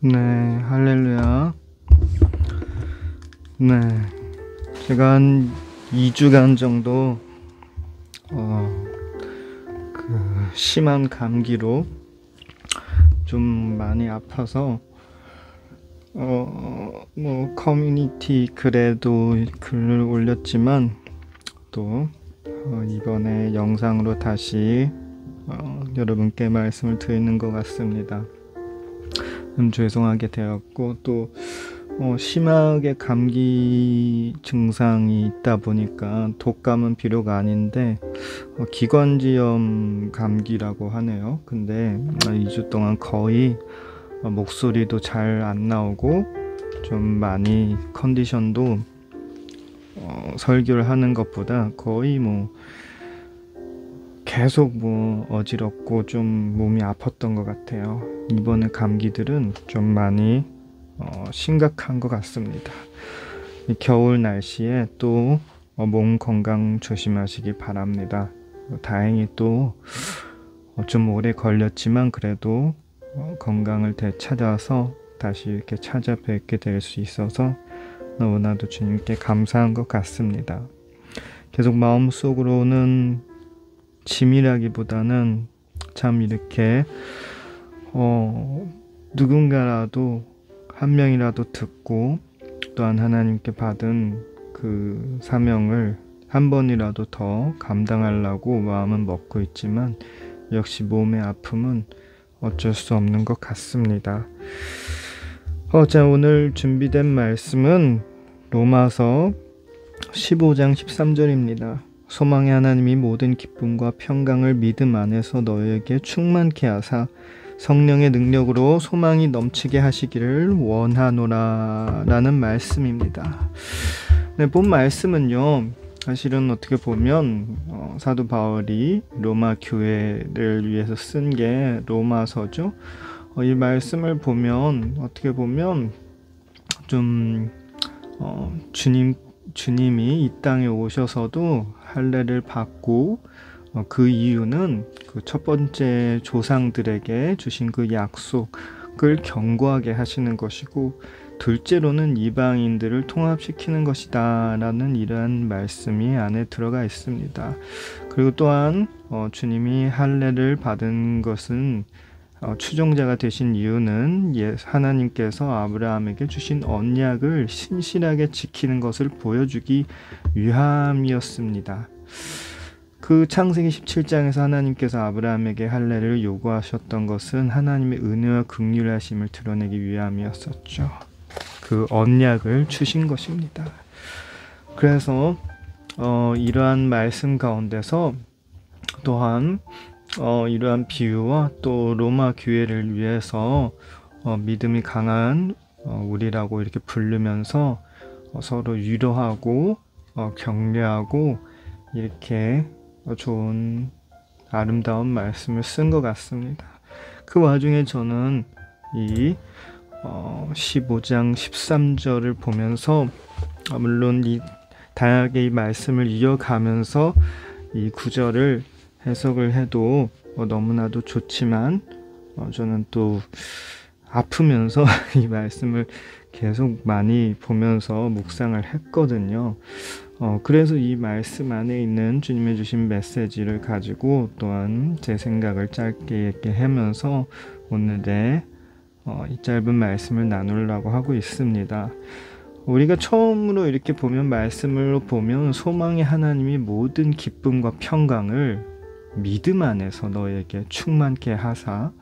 네, 할렐루야. 네, 제가 한 2주간 정도 심한 감기로 좀 많이 아파서 커뮤니티 글에도 글을 올렸지만 또 이번에 영상으로 다시 여러분께 말씀을 드리는 것 같습니다. 죄송하게 되었고 또 심하게 감기 증상이 있다 보니까 독감은 비록 아닌데 기관지염 감기라고 하네요. 근데 2주 동안 거의 목소리도 잘 안 나오고 좀 많이 컨디션도 설교를 하는 것보다 거의 계속 어지럽고 좀 몸이 아팠던 것 같아요. 이번에 감기들은 좀 많이 심각한 것 같습니다. 이 겨울 날씨에 또 몸 건강 조심하시기 바랍니다. 다행히 또 좀 오래 걸렸지만 그래도 건강을 되찾아서 다시 이렇게 찾아뵙게 될 수 있어서 너무나도 주님께 감사한 것 같습니다. 계속 마음속으로는 짐이라기보다는 참 이렇게 누군가라도 한 명이라도 듣고 또한 하나님께 받은 그 사명을 한 번이라도 더 감당하려고 마음은 먹고 있지만 역시 몸의 아픔은 어쩔 수 없는 것 같습니다. 자, 오늘 준비된 말씀은 로마서 15장 13절입니다. 소망의 하나님이 모든 기쁨과 평강을 믿음 안에서 너희에게 충만케 하사 성령의 능력으로 소망이 넘치게 하시기를 원하노라 라는 말씀입니다. 네, 본 말씀은요, 사실은 어떻게 보면 사도 바울이 로마 교회를 위해서 쓴 게 로마서죠. 이 말씀을 보면 어떻게 보면 좀 주님이 이 땅에 오셔서도 할례를 받고 그 이유는 그 첫 번째 조상들에게 주신 그 약속을 견고하게 하시는 것이고, 둘째로는 이방인들을 통합시키는 것이다 라는 이러한 말씀이 안에 들어가 있습니다. 그리고 또한 주님이 할례를 받은 것은 추종자가 되신 이유는 하나님께서 아브라함에게 주신 언약을 신실하게 지키는 것을 보여주기 위함이었습니다. 그 창세기 17장에서 하나님께서 아브라함에게 할례를 요구하셨던 것은 하나님의 은혜와 긍휼하심을 드러내기 위함이었었죠. 그 언약을 주신 것입니다. 그래서 이러한 말씀 가운데서 또한 이러한 비유와 또 로마 교회를 위해서 믿음이 강한 우리라고 이렇게 부르면서 서로 위로하고 격려하고 이렇게 좋은 아름다운 말씀을 쓴 것 같습니다. 그 와중에 저는 이 15장 13절을 보면서 물론 이 다양하게 이 말씀을 이어가면서 이 구절을 해석을 해도 너무나도 좋지만 저는 또 아프면서 이 말씀을 계속 많이 보면서 묵상을 했거든요. 그래서 이 말씀 안에 있는 주님의 주신 메시지를 가지고 또한 제 생각을 짧게 하면서 오늘의 이 짧은 말씀을 나누려고 하고 있습니다. 우리가 처음으로 이렇게 보면 말씀을 보면 소망의 하나님이 모든 기쁨과 평강을 믿음 안에서 너에게 충만케 하사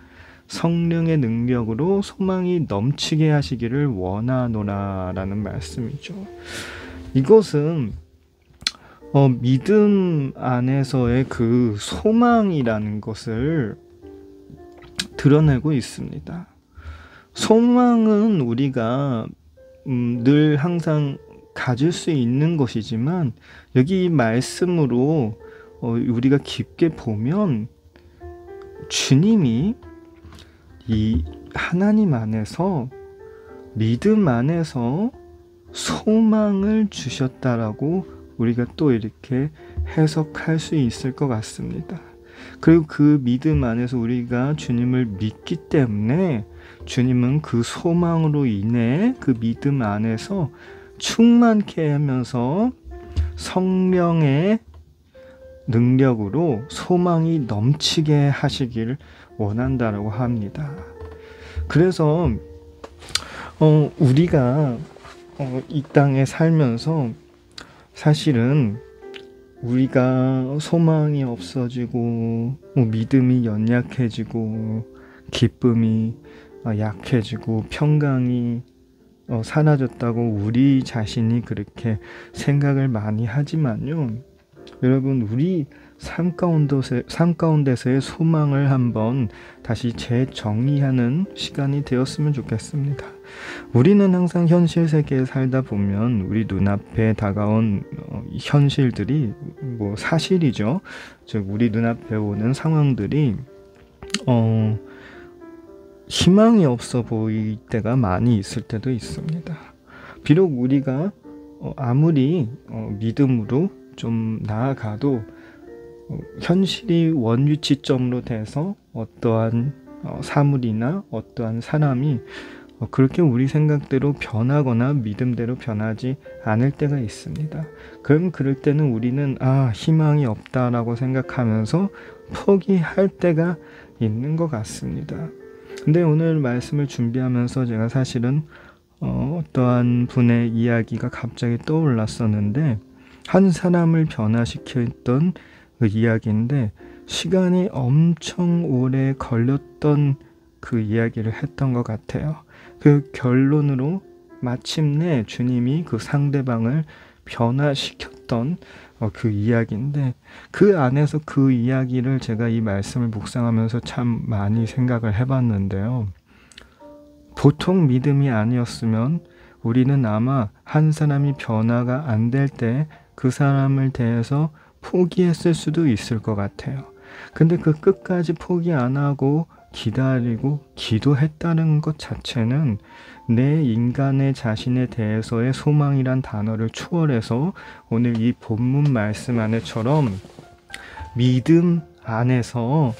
성령의 능력으로 소망이 넘치게 하시기를 원하노라 라는 말씀이죠. 이것은 믿음 안에서의 그 소망이라는 것을 드러내고 있습니다. 소망은 우리가 늘 항상 가질 수 있는 것이지만 여기 말씀으로 우리가 깊게 보면 주님이 이 하나님 안에서 믿음 안에서 소망을 주셨다라고 우리가 또 이렇게 해석할 수 있을 것 같습니다. 그리고 그 믿음 안에서 우리가 주님을 믿기 때문에 주님은 그 소망으로 인해 그 믿음 안에서 충만케 하면서 성령의 능력으로 소망이 넘치게 하시기를 원한다라고 합니다. 그래서 우리가 이 땅에 살면서 사실은 우리가 소망이 없어지고 믿음이 연약해지고 기쁨이 약해지고 평강이 사라졌다고 우리 자신이 그렇게 생각을 많이 하지만요, 여러분, 우리 삶 가운데서의 소망을 한번 다시 재정의하는 시간이 되었으면 좋겠습니다. 우리는 항상 현실 세계에 살다 보면 우리 눈앞에 다가온 현실들이 사실이죠. 즉 우리 눈앞에 오는 상황들이 희망이 없어 보일 때가 많이 있을 때도 있습니다. 비록 우리가 아무리 믿음으로 좀 나아가도 현실이 원위치점으로 돼서 어떠한 사물이나 어떠한 사람이 그렇게 우리 생각대로 변하거나 믿음대로 변하지 않을 때가 있습니다. 그럼 그럴 때는 우리는 희망이 없다라고 생각하면서 포기할 때가 있는 것 같습니다. 근데 오늘 말씀을 준비하면서 제가 사실은 어떠한 분의 이야기가 갑자기 떠올랐었는데, 한 사람을 변화시켰던 그 이야기인데 시간이 엄청 오래 걸렸던 그 이야기를 했던 것 같아요. 그 결론으로 마침내 주님이 그 상대방을 변화시켰던 그 이야기인데, 그 안에서 그 이야기를 제가 이 말씀을 묵상하면서 참 많이 생각을 해봤는데요. 보통 믿음이 아니었으면 우리는 아마 한 사람이 변화가 안 될 때 그 사람을 대해서 포기했을 수도 있을 것 같아요. 근데 그 끝까지 포기 안 하고 기다리고 기도했다는 것 자체는 내 인간의 자신에 대해서의 소망이란 단어를 초월해서 오늘 이 본문 말씀 안에처럼 믿음 안에서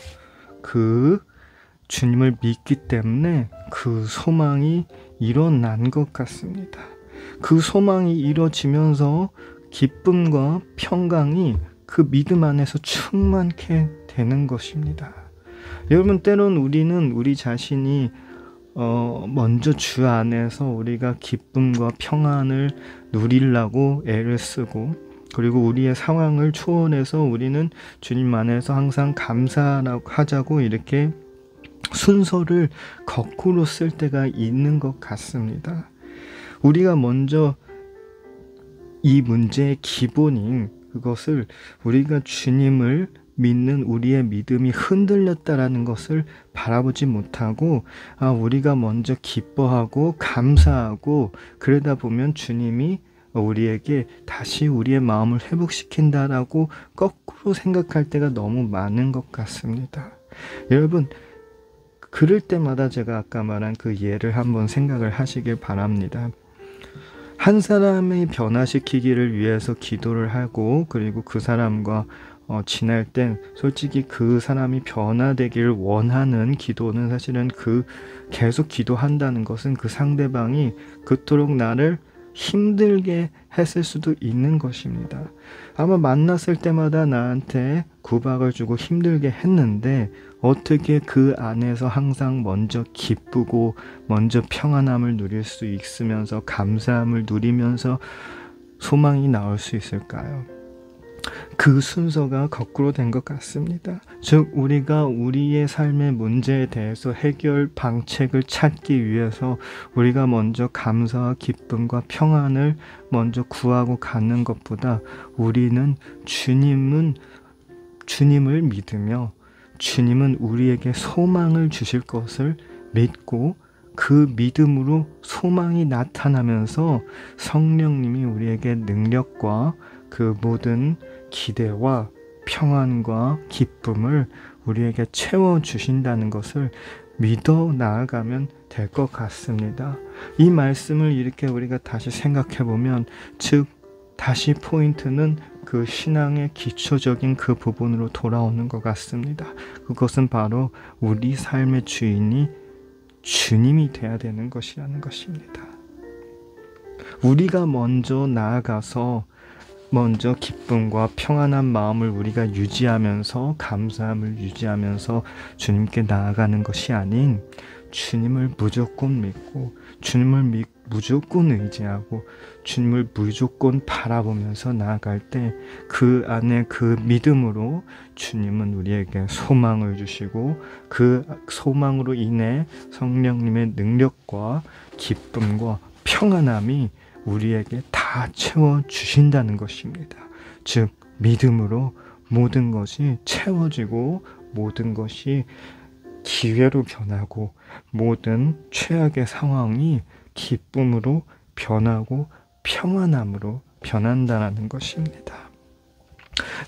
그 주님을 믿기 때문에 그 소망이 일어난 것 같습니다. 그 소망이 이루어지면서 기쁨과 평강이 그 믿음 안에서 충만케 되는 것입니다. 여러분, 때론 우리는 우리 자신이 먼저 주 안에서 우리가 기쁨과 평안을 누리려고 애를 쓰고, 그리고 우리의 상황을 초월해서 우리는 주님 안에서 항상 감사하자고 이렇게 순서를 거꾸로 쓸 때가 있는 것 같습니다. 우리가 먼저 이 문제의 기본인 그것을, 우리가 주님을 믿는 우리의 믿음이 흔들렸다라는 것을 바라보지 못하고 우리가 먼저 기뻐하고 감사하고 그러다 보면 주님이 우리에게 다시 우리의 마음을 회복시킨다라고 거꾸로 생각할 때가 너무 많은 것 같습니다. 여러분, 그럴 때마다 제가 아까 말한 그 예를 한번 생각을 하시길 바랍니다. 한 사람의 변화시키기를 위해서 기도를 하고, 그리고 그 사람과 지낼 땐 솔직히 그 사람이 변화되기를 원하는 기도는 사실은 계속 기도한다는 것은 그 상대방이 그토록 나를 힘들게 했을 수도 있는 것입니다. 아마 만났을 때마다 나한테 구박을 주고 힘들게 했는데 어떻게 그 안에서 항상 먼저 기쁘고 먼저 평안함을 누릴 수 있으면서 감사함을 누리면서 소망이 나올 수 있을까요? 그 순서가 거꾸로 된 것 같습니다. 즉 우리가 우리의 삶의 문제에 대해서 해결 방책을 찾기 위해서 우리가 먼저 감사와 기쁨과 평안을 먼저 구하고 가는 것보다 우리는 주님을 믿으며 주님은 우리에게 소망을 주실 것을 믿고 그 믿음으로 소망이 나타나면서 성령님이 우리에게 능력과 그 모든 기대와 평안과 기쁨을 우리에게 채워주신다는 것을 믿어 나아가면 될 것 같습니다. 이 말씀을 이렇게 우리가 다시 생각해 보면, 즉 다시 포인트는 그 신앙의 기초적인 그 부분으로 돌아오는 것 같습니다. 그것은 바로 우리 삶의 주인이 주님이 돼야 되는 것이라는 것입니다. 우리가 먼저 나아가서 먼저 기쁨과 평안한 마음을 우리가 유지하면서 감사함을 유지하면서 주님께 나아가는 것이 아닌 주님을 무조건 믿고 주님을 무조건 의지하고 주님을 무조건 바라보면서 나아갈 때 그 안에 그 믿음으로 주님은 우리에게 소망을 주시고 그 소망으로 인해 성령님의 능력과 기쁨과 평안함이 우리에게 다 채워주신다는 것입니다. 즉 믿음으로 모든 것이 채워지고 모든 것이 기회로 변하고 모든 최악의 상황이 기쁨으로 변하고 평안함으로 변한다는 것입니다.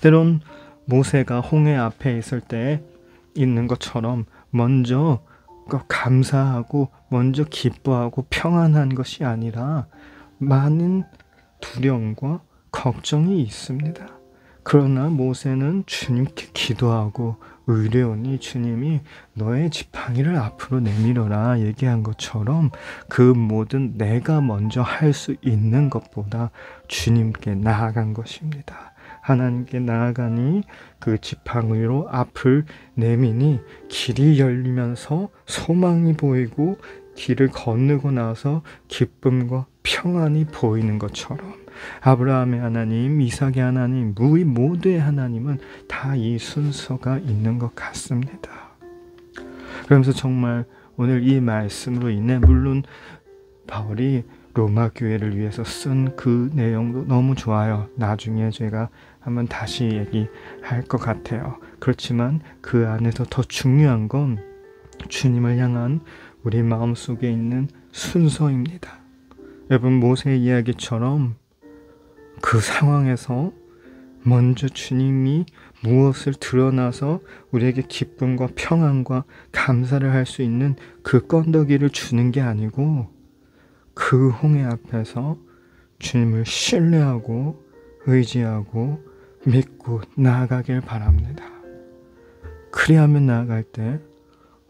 때론 모세가 홍해 앞에 있을 때 있는 것처럼 먼저 감사하고 먼저 기뻐하고 평안한 것이 아니라 많은 두려움과 걱정이 있습니다. 그러나 모세는 주님께 기도하고 의뢰오니 주님이 너의 지팡이를 앞으로 내밀어라 얘기한 것처럼 그 모든 내가 먼저 할 수 있는 것보다 주님께 나아간 것입니다. 하나님께 나아가니 그 지팡이로 앞을 내미니 길이 열리면서 소망이 보이고 길을 건너고 나서 기쁨과 평안이 보이는 것처럼 아브라함의 하나님, 이삭의 하나님, 우리 모두의 하나님은 다 이 순서가 있는 것 같습니다. 그러면서 정말 오늘 이 말씀으로 인해 물론 바울이 로마 교회를 위해서 쓴 그 내용도 너무 좋아요. 나중에 제가 한번 다시 얘기할 것 같아요. 그렇지만 그 안에서 더 중요한 건 주님을 향한 우리 마음속에 있는 순서입니다. 여러분 모세의 이야기처럼 그 상황에서 먼저 주님이 무엇을 드러나서 우리에게 기쁨과 평안과 감사를 할 수 있는 그 건더기를 주는 게 아니고 그 홍해 앞에서 주님을 신뢰하고 의지하고 믿고 나아가길 바랍니다. 그리하면 나아갈 때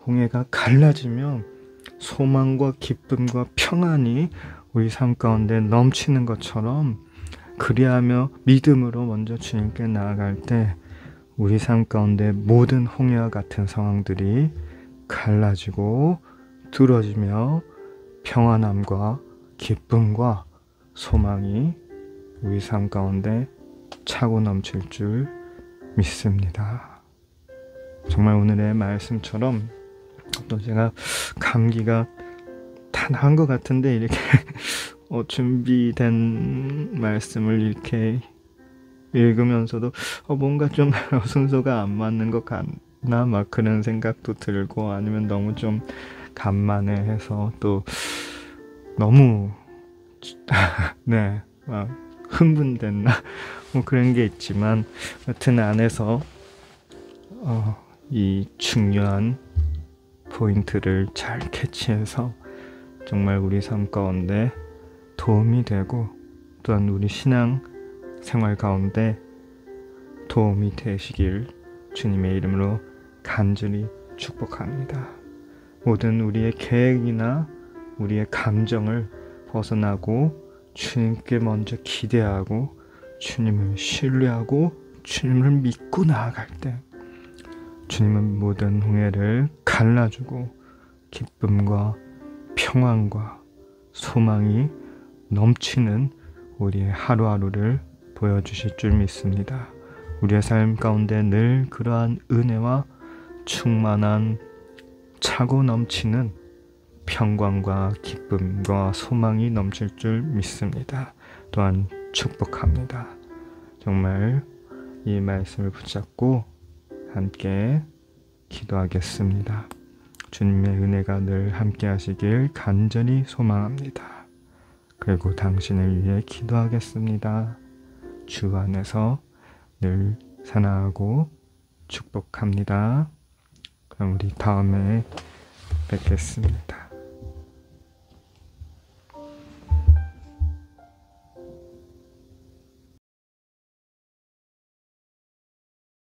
홍해가 갈라지면 소망과 기쁨과 평안이 우리 삶 가운데 넘치는 것처럼 그리하며 믿음으로 먼저 주님께 나아갈 때 우리 삶 가운데 모든 홍해와 같은 상황들이 갈라지고 뚫어지며 평안함과 기쁨과 소망이 우리 삶 가운데 차고 넘칠 줄 믿습니다. 정말 오늘의 말씀처럼 또 제가 감기가 다 나은 것 같은데 이렇게 준비된 말씀을 이렇게 읽으면서도 뭔가 좀 순서가 안 맞는 것 같나 막 그런 생각도 들고 아니면 너무 좀 간만에 해서 또 너무 네 막 흥분됐나 뭐 그런 게 있지만 여튼 안에서 이 중요한 포인트를 잘 캐치해서 정말 우리 삶 가운데 도움이 되고 또한 우리 신앙 생활 가운데 도움이 되시길 주님의 이름으로 간절히 축복합니다. 모든 우리의 계획이나 우리의 감정을 벗어나고 주님께 먼저 기대하고 주님을 신뢰하고 주님을 믿고 나아갈 때 주님은 모든 홍해를 갈라주고 기쁨과 평안과 소망이 넘치는 우리의 하루하루를 보여주실 줄 믿습니다. 우리의 삶 가운데 늘 그러한 은혜와 충만한 차고 넘치는 평강과 기쁨과 소망이 넘칠 줄 믿습니다. 또한 축복합니다. 정말 이 말씀을 붙잡고 함께 기도하겠습니다. 주님의 은혜가 늘 함께 하시길 간절히 소망합니다. 그리고 당신을 위해 기도하겠습니다. 주 안에서 늘 사랑하고 축복합니다. 그럼 우리 다음에 뵙겠습니다.